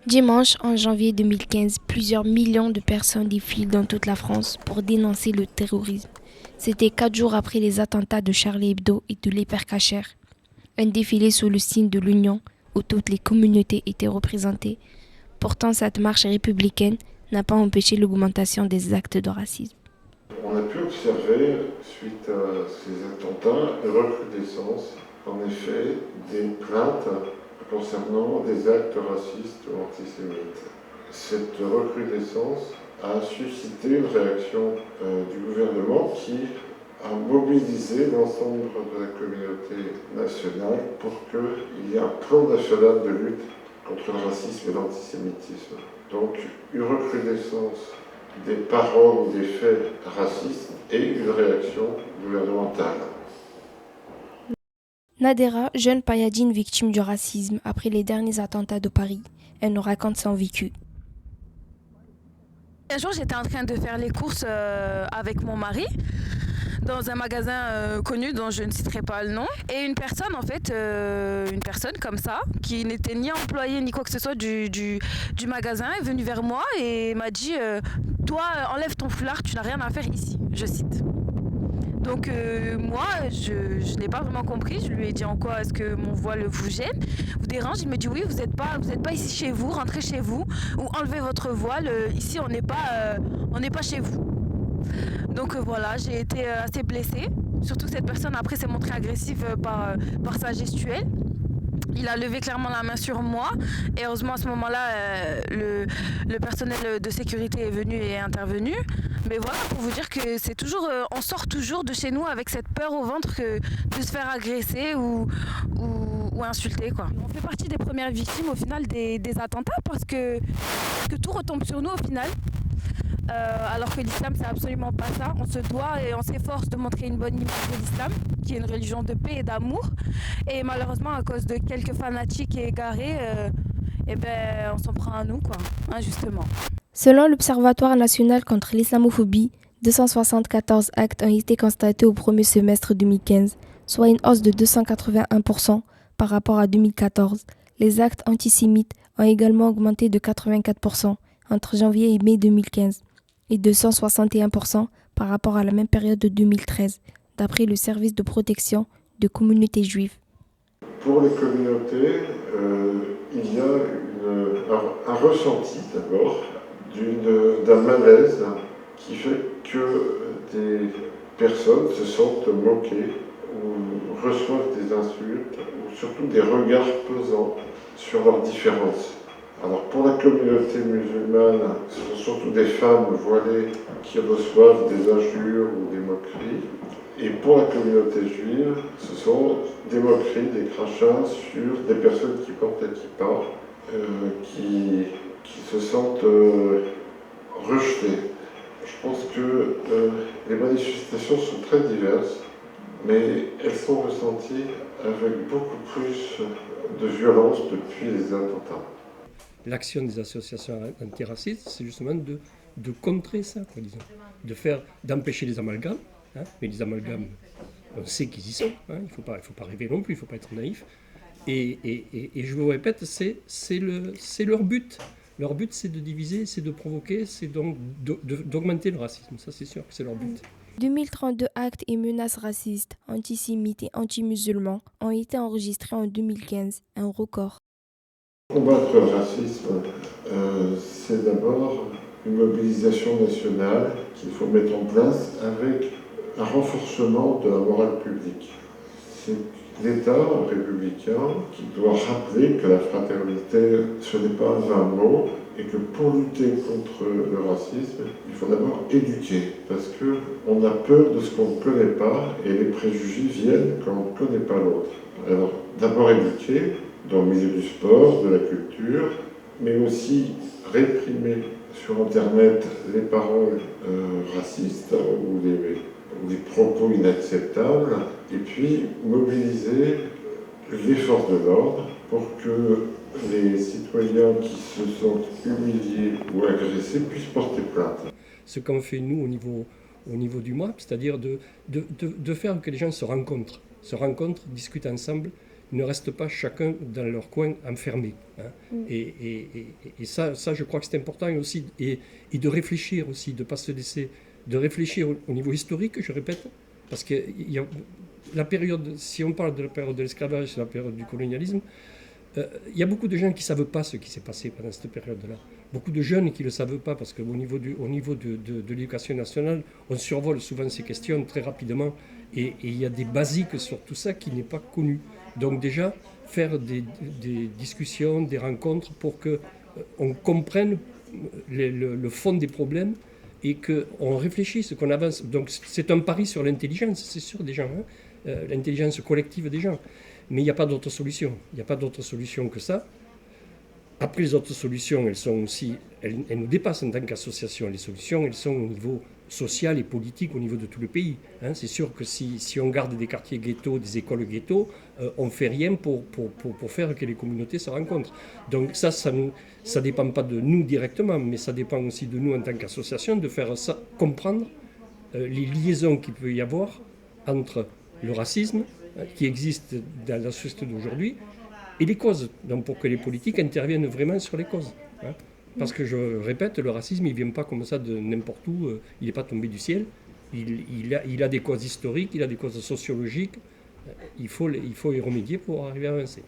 Dimanche, en janvier 2015, plusieurs millions de personnes défilent dans toute la France pour dénoncer le terrorisme. C'était 4 jours après les attentats de Charlie Hebdo et de l'Hypercacher. Un défilé sous le signe de l'Union, où toutes les communautés étaient représentées. Pourtant, cette marche républicaine n'a pas empêché l'augmentation des actes de racisme. On a pu observer, suite à ces attentats, une recrudescence, en effet, des plaintes concernant des actes racistes ou antisémites. Cette recrudescence a suscité une réaction du gouvernement qui a mobilisé l'ensemble de la communauté nationale pour qu'il y ait un plan national de lutte contre le racisme et l'antisémitisme. Donc une recrudescence des paroles ou des faits racistes et une réaction gouvernementale. Nadera, jeune pailladine victime du racisme après les derniers attentats de Paris, elle nous raconte son vécu. Un jour, j'étais en train de faire les courses avec mon mari dans un magasin connu dont je ne citerai pas le nom. Et une personne, une personne comme ça, qui n'était ni employée ni quoi que ce soit du magasin, est venue vers moi et m'a dit toi, enlève ton foulard, tu n'as rien à faire ici. Je cite. Donc moi, je n'ai pas vraiment compris. Je lui ai dit en quoi est-ce que mon voile vous gêne, vous dérange. Il me dit oui, vous n'êtes pas ici chez vous, rentrez chez vous ou enlevez votre voile. Ici, on n'est pas chez vous. Donc voilà, j'ai été assez blessée. Surtout que cette personne après s'est montrée agressive par sa gestuelle. Il a levé clairement la main sur moi et heureusement à ce moment-là le personnel de sécurité est venu et est intervenu. Mais voilà, pour vous dire que c'est toujours, on sort toujours de chez nous avec cette peur au ventre de se faire agresser ou insulter quoi. On fait partie des premières victimes au final des attentats parce que tout retombe sur nous au final. Alors que l'islam c'est absolument pas ça. On se doit et on s'efforce de montrer une bonne image de l'islam, qui est une religion de paix et d'amour. Et malheureusement à cause de quelques fanatiques et égarés, on s'en prend à nous quoi, injustement. Selon l'Observatoire national contre l'islamophobie, 274 actes ont été constatés au premier semestre 2015, soit une hausse de 281% par rapport à 2014. Les actes antisémites ont également augmenté de 84% entre janvier et mai 2015 et de 161% par rapport à la même période de 2013, d'après le service de protection de communautés juives. Pour les communautés, il y a un ressenti d'abord d'un malaise qui fait que des personnes se sentent moquées ou reçoivent des insultes ou surtout des regards pesants sur leurs différences. Alors pour la communauté musulmane, ce sont surtout des femmes voilées qui reçoivent des injures ou des moqueries. Et pour la communauté juive, ce sont des moqueries, des crachats sur des personnes qui portent la kippa, qui se sentent rejetées. Je pense que les manifestations sont très diverses, mais elles sont ressenties avec beaucoup plus de violence depuis les attentats. L'action des associations antiracistes, c'est justement de contrer ça, quoi, disons. D'empêcher les amalgames, hein, mais les amalgames, on sait qu'ils y sont, hein, il ne faut pas rêver non plus, il ne faut pas être naïf. Et je vous répète, c'est leur but. Leur but, c'est de diviser, c'est de provoquer, c'est donc d'augmenter le racisme. Ça, c'est sûr que c'est leur but. 2032 actes et menaces racistes, antisémites et anti-musulmans ont été enregistrés en 2015, un record. Combattre le racisme, c'est d'abord une mobilisation nationale qu'il faut mettre en place avec un renforcement de la morale publique. C'est l'État républicain qui doit rappeler que la fraternité, ce n'est pas un mot, et que pour lutter contre le racisme, il faut d'abord éduquer, parce qu'on a peur de ce qu'on ne connaît pas, et les préjugés viennent quand on ne connaît pas l'autre. Alors, d'abord éduquer, dans le milieu du sport, de la culture, mais aussi réprimer sur Internet les paroles racistes ou les propos inacceptables, et puis mobiliser les forces de l'ordre pour que les citoyens qui se sentent humiliés ou agressés puissent porter plainte. Ce qu'on fait nous au niveau du MOAP, c'est-à-dire de faire que les gens se rencontrent, discutent ensemble ne restent pas chacun dans leur coin enfermés. Hein. Et ça, je crois que c'est important aussi, et de réfléchir aussi, de ne pas se laisser, de réfléchir au niveau historique, je répète, parce que la période, si on parle de la période de l'esclavage, la période du colonialisme, il y a beaucoup de gens qui ne savent pas ce qui s'est passé pendant cette période-là. Beaucoup de jeunes qui ne le savent pas, parce qu'au niveau de l'éducation nationale, on survole souvent ces questions très rapidement, et il y a des basiques sur tout ça qui n'est pas connu. Donc déjà, faire des discussions, des rencontres pour qu'on comprenne le fond des problèmes et qu'on réfléchisse, qu'on avance. Donc c'est un pari sur l'intelligence, c'est sûr, des gens, hein, l'intelligence collective des gens. Mais il n'y a pas d'autre solution. Il n'y a pas d'autre solution que ça. Après, les autres solutions, elles nous dépassent en tant qu'association. Les solutions, elles sont au niveau social et politique, au niveau de tout le pays. Hein. C'est sûr que si on garde des quartiers ghettos, des écoles ghettos, on ne fait rien pour faire que les communautés se rencontrent. Donc ça ne dépend pas de nous directement, mais ça dépend aussi de nous en tant qu'association, de faire ça, comprendre les liaisons qu'il peut y avoir entre le racisme, qui existe dans la société d'aujourd'hui, et les causes, donc pour que les politiques interviennent vraiment sur les causes. Hein. Parce que je répète, le racisme, il ne vient pas comme ça de n'importe où, il n'est pas tombé du ciel, il a des causes historiques, il a des causes sociologiques, il faut y remédier pour arriver à avancer.